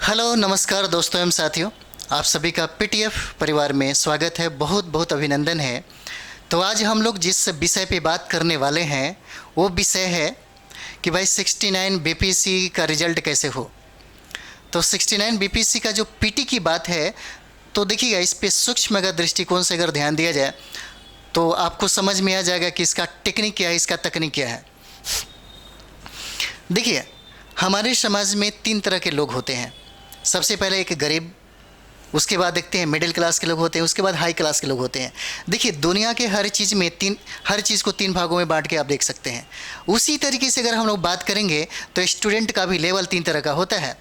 Hello, नमस्कार दोस्तों एवं साथियों। आप सभी का पीटीएफ परिवार में स्वागत है। बहुत बहुत अभिनंदन है। तो आज हम लोग जिस विषय पे बात करने वाले हैं वो विषय है कि भाई 69 बीपीएससी का रिजल्ट कैसे हो। तो 69 बीपीएससी का जो पीटी की बात है, तो देखिएगा इस पे सूक्ष्म अगर दृष्टिकोण से अगर ध्यान दिया जाए तो आपको समझ में आ जाएगा कि इसका टेक्निक क्या है, इसका तकनीक क्या है। देखिए, हमारे समाज में 3 तरह के लोग होते हैं। सबसे पहले एक गरीब, उसके बाद देखते हैं मिडिल क्लास के लोग होते हैं, उसके बाद हाई क्लास के लोग होते हैं। देखिए, दुनिया के हर चीज़ में हर चीज़ को 3 भागों में बांट के आप देख सकते हैं। उसी तरीके से अगर हम लोग बात करेंगे तो स्टूडेंट का भी लेवल 3 तरह का होता है,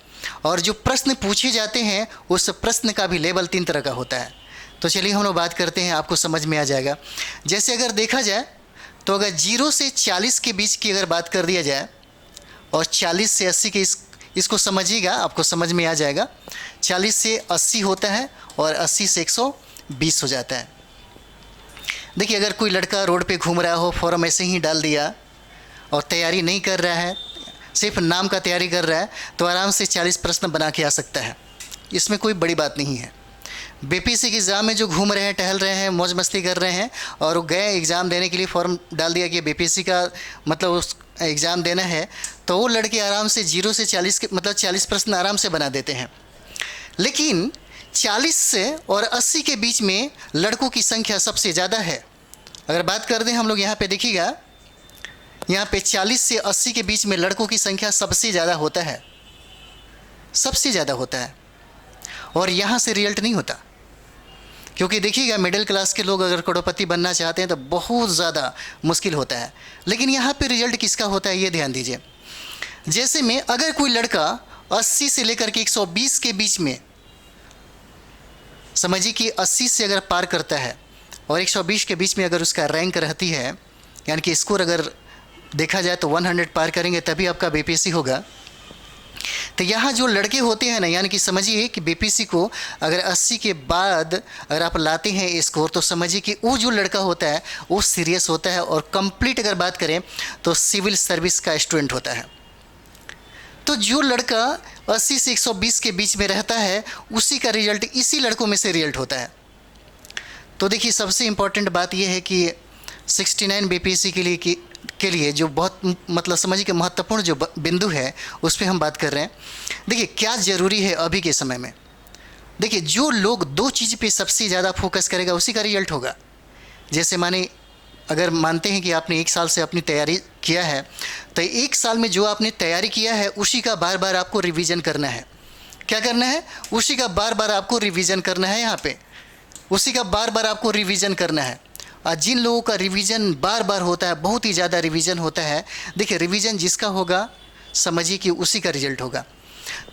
और जो प्रश्न पूछे जाते हैं उस प्रश्न का भी लेवल 3 तरह का होता है। तो चलिए हम लोग बात करते हैं, आपको समझ में आ जाएगा। जैसे अगर देखा जाए तो अगर 0 से 40 के बीच की अगर बात कर दिया जाए और 40 से 80 के इसको समझिएगा, आपको समझ में आ जाएगा। 40 से 80 होता है और 80 से 120 हो जाता है। देखिए, अगर कोई लड़का रोड पे घूम रहा हो, फॉर्म ऐसे ही डाल दिया और तैयारी नहीं कर रहा है, सिर्फ नाम का तैयारी कर रहा है, तो आराम से 40 प्रश्न बना के आ सकता है। इसमें कोई बड़ी बात नहीं है। बीपीएससी के एग्ज़ाम में जो घूम रहे हैं, टहल रहे हैं, मौज मस्ती कर रहे हैं और गए एग्ज़ाम देने के लिए, फॉर्म डाल दिया कि बीपीएससी का मतलब उस एग्ज़ाम देना है, तो वो लड़के आराम से 0 से 40 के मतलब 40 प्रश्न आराम से बना देते हैं। लेकिन 40 से और 80 के बीच में लड़कों की संख्या सबसे ज़्यादा है। अगर बात कर दें हम लोग यहाँ पे, देखिएगा यहाँ पे 40 से 80 के बीच में लड़कों की संख्या सबसे ज़्यादा होता है, सबसे ज़्यादा होता है। और यहाँ से रिजल्ट नहीं होता, क्योंकि देखिएगा मिडिल क्लास के लोग अगर करोड़पति बनना चाहते हैं तो बहुत ज़्यादा मुश्किल होता है। लेकिन यहाँ पे रिजल्ट किसका होता है ये ध्यान दीजिए। जैसे में अगर कोई लड़का 80 से लेकर के 120 के बीच में, समझिए कि 80 से अगर पार करता है और 120 के बीच में अगर उसका रैंक रहती है, यानी कि स्कोर अगर देखा जाए तो 100 पार करेंगे तभी आपका बीपीएससी होगा। तो यहाँ जो लड़के होते हैं ना, यानी कि समझिए कि बीपीएससी को अगर 80 के बाद अगर आप लाते हैं स्कोर, तो समझिए कि वो जो लड़का होता है वो सीरियस होता है और कंप्लीट अगर बात करें तो सिविल सर्विस का स्टूडेंट होता है। तो जो लड़का 80 से 120 के बीच में रहता है उसी का रिजल्ट इसी लड़कों में से रिजल्ट होता है। तो देखिए, सबसे इम्पॉर्टेंट बात यह है कि 69 बीपीएससी के लिए जो बहुत मतलब समझिए कि महत्वपूर्ण जो बिंदु है उस पर हम बात कर रहे हैं। देखिए, क्या ज़रूरी है अभी के समय में। देखिए, जो लोग 2 चीज़ पे सबसे ज़्यादा फोकस करेगा उसी का रिजल्ट होगा। जैसे माने अगर मानते हैं कि आपने 1 साल से अपनी तैयारी किया है, तो 1 साल में जो आपने तैयारी किया है उसी का बार बार आपको रिवीजन करना है। क्या करना है? उसी का बार बार आपको रिवीजन करना है। यहाँ पे उसी का बार बार आपको रिवीजन करना है। और जिन लोगों का रिवीजन बार बार होता है, बहुत ही ज़्यादा रिवीजन होता है, देखिए रिवीजन जिसका होगा समझिए कि उसी का रिजल्ट होगा।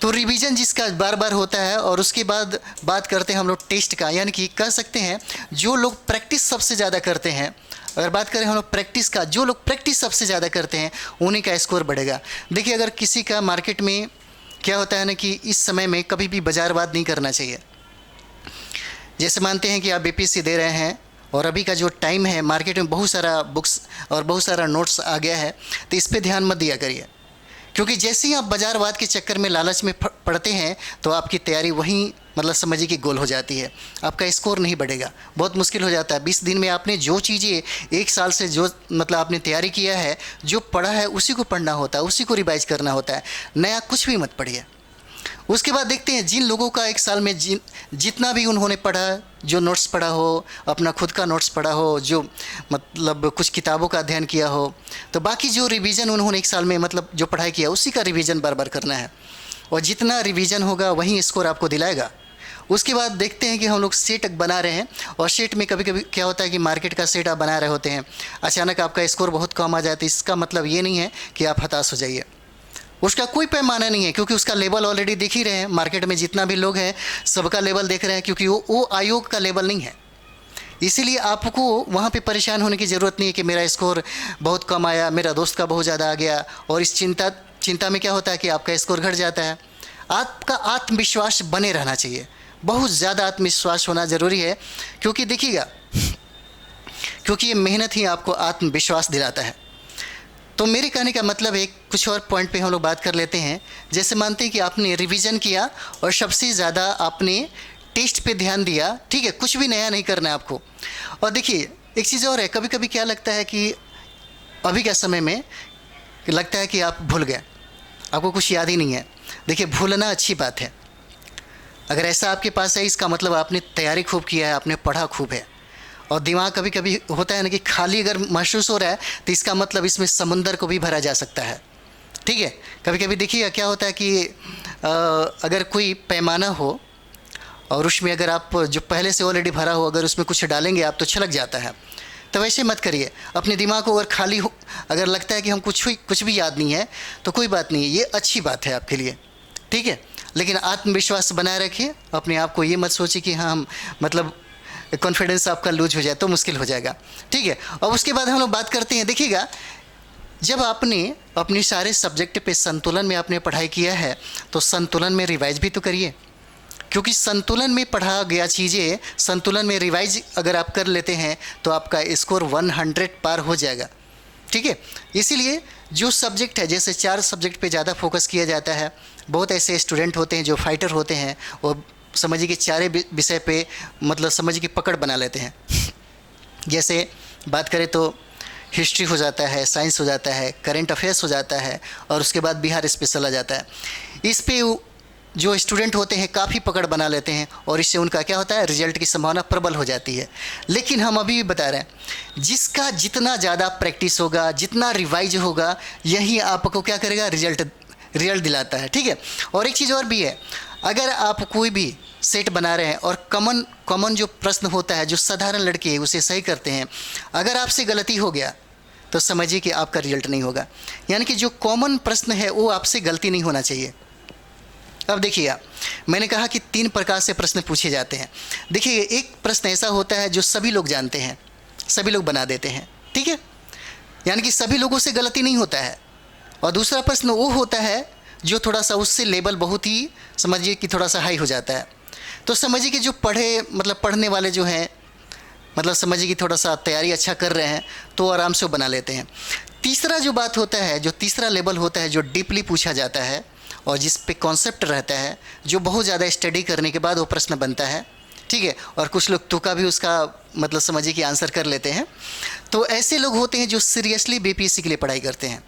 तो रिवीजन जिसका बार बार होता है, और उसके बाद बात करते हैं हम लोग टेस्ट का, यानी कि कह सकते हैं जो लोग प्रैक्टिस सबसे ज़्यादा करते हैं। अगर बात करें हम लोग प्रैक्टिस का, जो लोग प्रैक्टिस सबसे ज़्यादा करते हैं उन्हीं का स्कोर बढ़ेगा। देखिए, अगर किसी का मार्केट में क्या होता है ना कि इस समय में कभी भी बाजारवाद नहीं करना चाहिए। जैसे मानते हैं कि आप बीपीएससी दे रहे हैं और अभी का जो टाइम है, मार्केट में बहुत सारा बुक्स और बहुत सारा नोट्स आ गया है, तो इस पे ध्यान मत दिया करिए। क्योंकि जैसे ही आप बाजारवाद के चक्कर में, लालच में पड़ते हैं तो आपकी तैयारी वहीं मतलब समझिए कि गोल हो जाती है, आपका स्कोर नहीं बढ़ेगा, बहुत मुश्किल हो जाता है। 20 दिन में आपने जो चीज़ें 1 साल से जो मतलब आपने तैयारी किया है, जो पढ़ा है उसी को पढ़ना होता है, उसी को रिवाइज करना होता है, नया कुछ भी मत पढ़िए। उसके बाद देखते हैं जिन लोगों का 1 साल में जितना भी उन्होंने पढ़ा, जो नोट्स पढ़ा हो, अपना खुद का नोट्स पढ़ा हो, जो मतलब कुछ किताबों का अध्ययन किया हो, तो बाकी जो रिवीजन उन्होंने 1 साल में मतलब जो पढ़ाई किया उसी का रिवीजन बार बार करना है, और जितना रिवीजन होगा वही स्कोर आपको दिलाएगा। उसके बाद देखते हैं कि हम लोग सेट बना रहे हैं, और सेट में कभी कभी क्या होता है कि मार्केट का सेट आप बना रहे होते हैं, अचानक आपका स्कोर बहुत कम आ जाता है। इसका मतलब ये नहीं है कि आप हताश हो जाइए, उसका कोई पैमाना नहीं है, क्योंकि उसका लेवल ऑलरेडी देख ही रहे हैं। मार्केट में जितना भी लोग हैं सबका लेवल देख रहे हैं, क्योंकि वो आयोग का लेवल नहीं है। इसीलिए आपको वहाँ पे परेशान होने की ज़रूरत नहीं है कि मेरा स्कोर बहुत कम आया, मेरा दोस्त का बहुत ज़्यादा आ गया, और इस चिंता में क्या होता है कि आपका स्कोर घट जाता है। आपका आत्मविश्वास बने रहना चाहिए, बहुत ज़्यादा आत्मविश्वास होना ज़रूरी है। क्योंकि देखिएगा, क्योंकि ये मेहनत ही आपको आत्मविश्वास दिलाता है। तो मेरे कहने का मतलब है कुछ और पॉइंट पे हम लोग बात कर लेते हैं। जैसे मानते हैं कि आपने रिवीजन किया और सबसे ज़्यादा आपने टेस्ट पे ध्यान दिया, ठीक है, कुछ भी नया नहीं करना है आपको। और देखिए एक चीज़ और है, कभी कभी क्या लगता है कि अभी के समय में लगता है कि आप भूल गए, आपको कुछ याद ही नहीं है। देखिए भूलना अच्छी बात है, अगर ऐसा आपके पास है इसका मतलब आपने तैयारी खूब किया है, आपने पढ़ा खूब है। और दिमाग कभी कभी होता है ना कि खाली अगर महसूस हो रहा है तो इसका मतलब इसमें समुंदर को भी भरा जा सकता है, ठीक है। कभी कभी देखिए क्या होता है कि अगर कोई पैमाना हो और उसमें अगर आप जो पहले से ऑलरेडी भरा हो अगर उसमें कुछ डालेंगे आप तो छलक जाता है। तो वैसे मत करिए, अपने दिमाग को अगर खाली हो, अगर लगता है कि हम कुछ भी याद नहीं है तो कोई बात नहीं, ये अच्छी बात है आपके लिए, ठीक है। लेकिन आत्मविश्वास बनाए रखिए, अपने आप को ये मत सोचिए कि हाँ हम मतलब कॉन्फिडेंस आपका लूज हो जाए तो मुश्किल हो जाएगा, ठीक है। और उसके बाद हम लोग बात करते हैं, देखिएगा जब आपने अपने सारे सब्जेक्ट पे संतुलन में आपने पढ़ाई किया है तो संतुलन में रिवाइज भी तो करिए, क्योंकि संतुलन में पढ़ा गया चीज़ें संतुलन में रिवाइज अगर आप कर लेते हैं तो आपका स्कोर 100 पार हो जाएगा, ठीक है। इसीलिए जो सब्जेक्ट है, जैसे 4 सब्जेक्ट पे ज़्यादा फोकस किया जाता है, बहुत ऐसे स्टूडेंट होते हैं जो फाइटर होते हैं, वो समझिए कि 4 विषय पे मतलब समझिए कि पकड़ बना लेते हैं। जैसे बात करें तो हिस्ट्री हो जाता है, साइंस हो जाता है, करंट अफेयर्स हो जाता है और उसके बाद बिहार स्पेशल आ जाता है। इस पे जो स्टूडेंट होते हैं काफ़ी पकड़ बना लेते हैं और इससे उनका क्या होता है, रिजल्ट की संभावना प्रबल हो जाती है। लेकिन हम अभी भी बता रहे हैं जिसका जितना ज़्यादा प्रैक्टिस होगा, जितना रिवाइज होगा, यही आपको क्या करेगा, रिजल्ट दिलाता है, ठीक है। और एक चीज़ और भी है, अगर आप कोई भी सेट बना रहे हैं और कॉमन जो प्रश्न होता है, जो साधारण लड़के हैं उसे सही करते हैं, अगर आपसे गलती हो गया तो समझिए कि आपका रिजल्ट नहीं होगा। यानी कि जो कॉमन प्रश्न है वो आपसे गलती नहीं होना चाहिए। अब देखिए मैंने कहा कि 3 प्रकार से प्रश्न पूछे जाते हैं। देखिए एक प्रश्न ऐसा होता है जो सभी लोग जानते हैं, सभी लोग बना देते हैं, ठीक है, यानी कि सभी लोगों से गलती नहीं होता है। और दूसरा प्रश्न वो होता है जो थोड़ा सा उससे लेवल बहुत ही समझिए कि थोड़ा सा हाई हो जाता है। तो समझिए कि जो पढ़ने वाले जो हैं, मतलब समझिए कि थोड़ा सा तैयारी अच्छा कर रहे हैं तो आराम से वो बना लेते हैं। तीसरा जो बात होता है, जो तीसरा लेवल होता है, जो डीपली पूछा जाता है और जिस पे कॉन्सेप्ट रहता है, जो बहुत ज़्यादा स्टडी करने के बाद वो प्रश्न बनता है, ठीक है। और कुछ लोग तुक्का भी उसका मतलब समझिए कि आंसर कर लेते हैं। तो ऐसे लोग होते हैं जो सीरियसली बीपीएससी के लिए पढ़ाई करते हैं,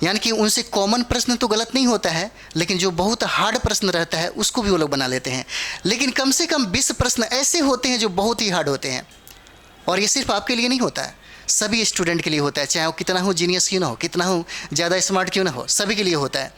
यानी कि उनसे कॉमन प्रश्न तो गलत नहीं होता है लेकिन जो बहुत हार्ड प्रश्न रहता है उसको भी वो लोग बना लेते हैं। लेकिन कम से कम 20 प्रश्न ऐसे होते हैं जो बहुत ही हार्ड होते हैं। और ये सिर्फ आपके लिए नहीं होता है, सभी स्टूडेंट के लिए होता है, चाहे वो कितना हो जीनियस क्यों ना हो, कितना हो ज़्यादा स्मार्ट क्यों ना हो, सभी के लिए होता है।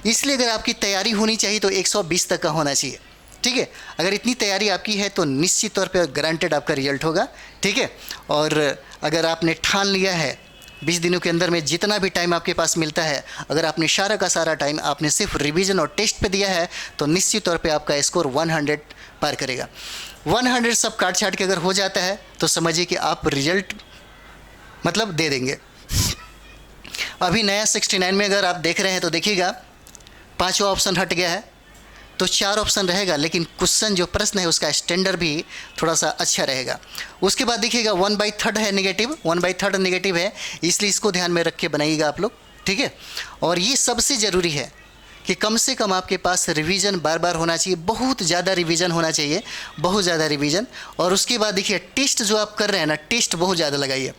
इसलिए अगर आपकी तैयारी होनी चाहिए तो 120 तक का होना चाहिए, ठीक है। अगर इतनी तैयारी आपकी है तो निश्चित तौर पे गारंटेड आपका रिजल्ट होगा, ठीक है। और अगर आपने ठान लिया है 20 दिनों के अंदर में जितना भी टाइम आपके पास मिलता है, अगर आपने सारा का सारा टाइम आपने सिर्फ रिवीजन और टेस्ट पे दिया है तो निश्चित तौर पे आपका स्कोर 100 पार करेगा। 100 सब काट छाट के अगर हो जाता है तो समझिए कि आप रिजल्ट मतलब दे देंगे। अभी नया 69 में अगर आप देख रहे हैं तो देखिएगा 5वां ऑप्शन हट गया है तो 4 ऑप्शन रहेगा, लेकिन क्वेश्चन जो प्रश्न है उसका स्टैंडर्ड भी थोड़ा सा अच्छा रहेगा। उसके बाद देखिएगा 1/3 है नेगेटिव, 1/3 नेगेटिव है, इसलिए इसको ध्यान में रख के बनाइएगा आप लोग, ठीक है। और ये सबसे ज़रूरी है कि कम से कम आपके पास रिवीजन बार बार होना चाहिए, बहुत ज़्यादा रिवीजन होना चाहिए, बहुत ज़्यादा रिवीजन। और उसके बाद देखिए टेस्ट जो आप कर रहे हैं ना, टेस्ट बहुत ज़्यादा लगाइए।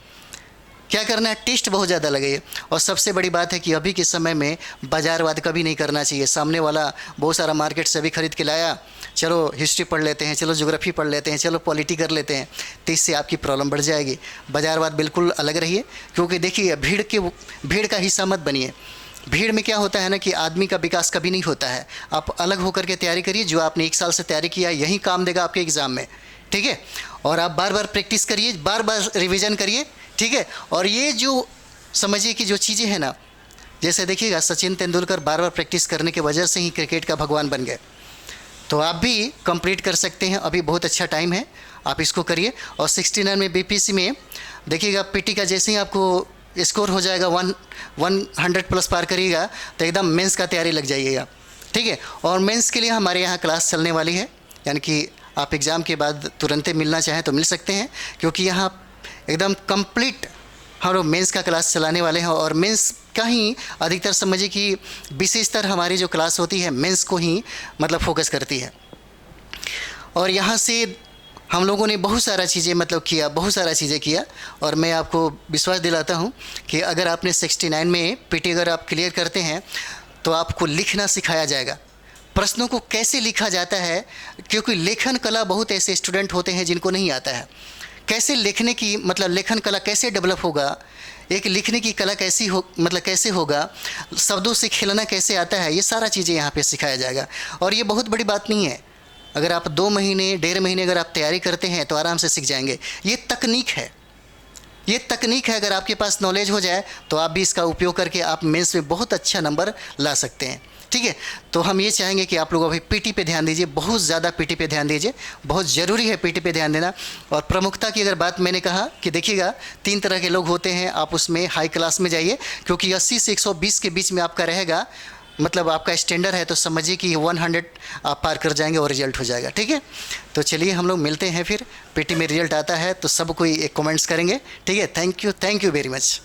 क्या करना है, टेस्ट बहुत ज़्यादा लगाइए। और सबसे बड़ी बात है कि अभी के समय में बाजारवाद कभी नहीं करना चाहिए। सामने वाला बहुत सारा मार्केट से भी खरीद के लाया, चलो हिस्ट्री पढ़ लेते हैं, चलो ज्योग्राफी पढ़ लेते हैं, चलो पॉलिटी कर लेते हैं, तो इससे आपकी प्रॉब्लम बढ़ जाएगी। बाजारवाद बिल्कुल अलग रहिए, क्योंकि देखिए भीड़ का हिस्सा मत बनिए। भीड़ में क्या होता है ना कि आदमी का विकास कभी नहीं होता है। आप अलग होकर के तैयारी करिए, जो आपने 1 साल से तैयारी किया यही काम देगा आपके एग्ज़ाम में, ठीक है। और आप बार बार प्रैक्टिस करिए, बार बार रिवीजन करिए, ठीक है। और ये जो समझिए कि जो चीज़ें हैं ना, जैसे देखिएगा सचिन तेंदुलकर बार बार प्रैक्टिस करने की वजह से ही क्रिकेट का भगवान बन गए, तो आप भी कंप्लीट कर सकते हैं। अभी बहुत अच्छा टाइम है, आप इसको करिए। और 69 में बीपीएससी में देखिएगा पीटी का जैसे ही आपको स्कोर हो जाएगा 100 प्लस पार करिएगा तो एकदम मेंस का तैयारी लग जाइएगा, ठीक है। और मेंस के लिए हमारे यहाँ क्लास चलने वाली है, यानी कि आप एग्ज़ाम के बाद तुरंत मिलना चाहें तो मिल सकते हैं, क्योंकि यहाँ एकदम कंप्लीट हम लोग मेंस का क्लास चलाने वाले हैं और मेंस का ही अधिकतर समझिए कि विशेषतर हमारी जो क्लास होती है मेंस को ही मतलब फोकस करती है। और यहाँ से हम लोगों ने बहुत सारा चीज़ें मतलब किया, बहुत सारा चीज़ें किया। और मैं आपको विश्वास दिलाता हूँ कि अगर आपने 69 में पीटी अगर आप क्लियर करते हैं तो आपको लिखना सिखाया जाएगा, प्रश्नों को कैसे लिखा जाता है, क्योंकि लेखन कला बहुत ऐसे स्टूडेंट होते हैं जिनको नहीं आता है। कैसे लिखने की मतलब लेखन कला कैसे डेवलप होगा, एक लिखने की कला कैसी हो मतलब कैसे होगा, शब्दों से खेलना कैसे आता है, ये सारा चीज़ें यहाँ पे सिखाया जाएगा। और ये बहुत बड़ी बात नहीं है, अगर आप 2 महीने 1.5 महीने अगर आप तैयारी करते हैं तो आराम से सीख जाएंगे। ये तकनीक है, ये तकनीक है। अगर आपके पास नॉलेज हो जाए तो आप भी इसका उपयोग करके आप मेंस में बहुत अच्छा नंबर ला सकते हैं। ठीक है, तो हम ये चाहेंगे कि आप लोग अभी पीटी पे ध्यान दीजिए, बहुत ज़्यादा पीटी पे ध्यान दीजिए, बहुत ज़रूरी है पीटी पे ध्यान देना। और प्रमुखता की अगर बात मैंने कहा कि देखिएगा 3 तरह के लोग होते हैं, आप उसमें हाई क्लास में जाइए, क्योंकि 80 से 120 के बीच में आपका रहेगा, मतलब आपका स्टैंडर्ड है, तो समझिए कि 100 आप पार कर जाएंगे और रिजल्ट हो जाएगा। ठीक है, तो चलिए हम लोग मिलते हैं फिर, पीटी में रिजल्ट आता है तो सब कोई एक कमेंट्स करेंगे। ठीक है, थैंक यू वेरी मच।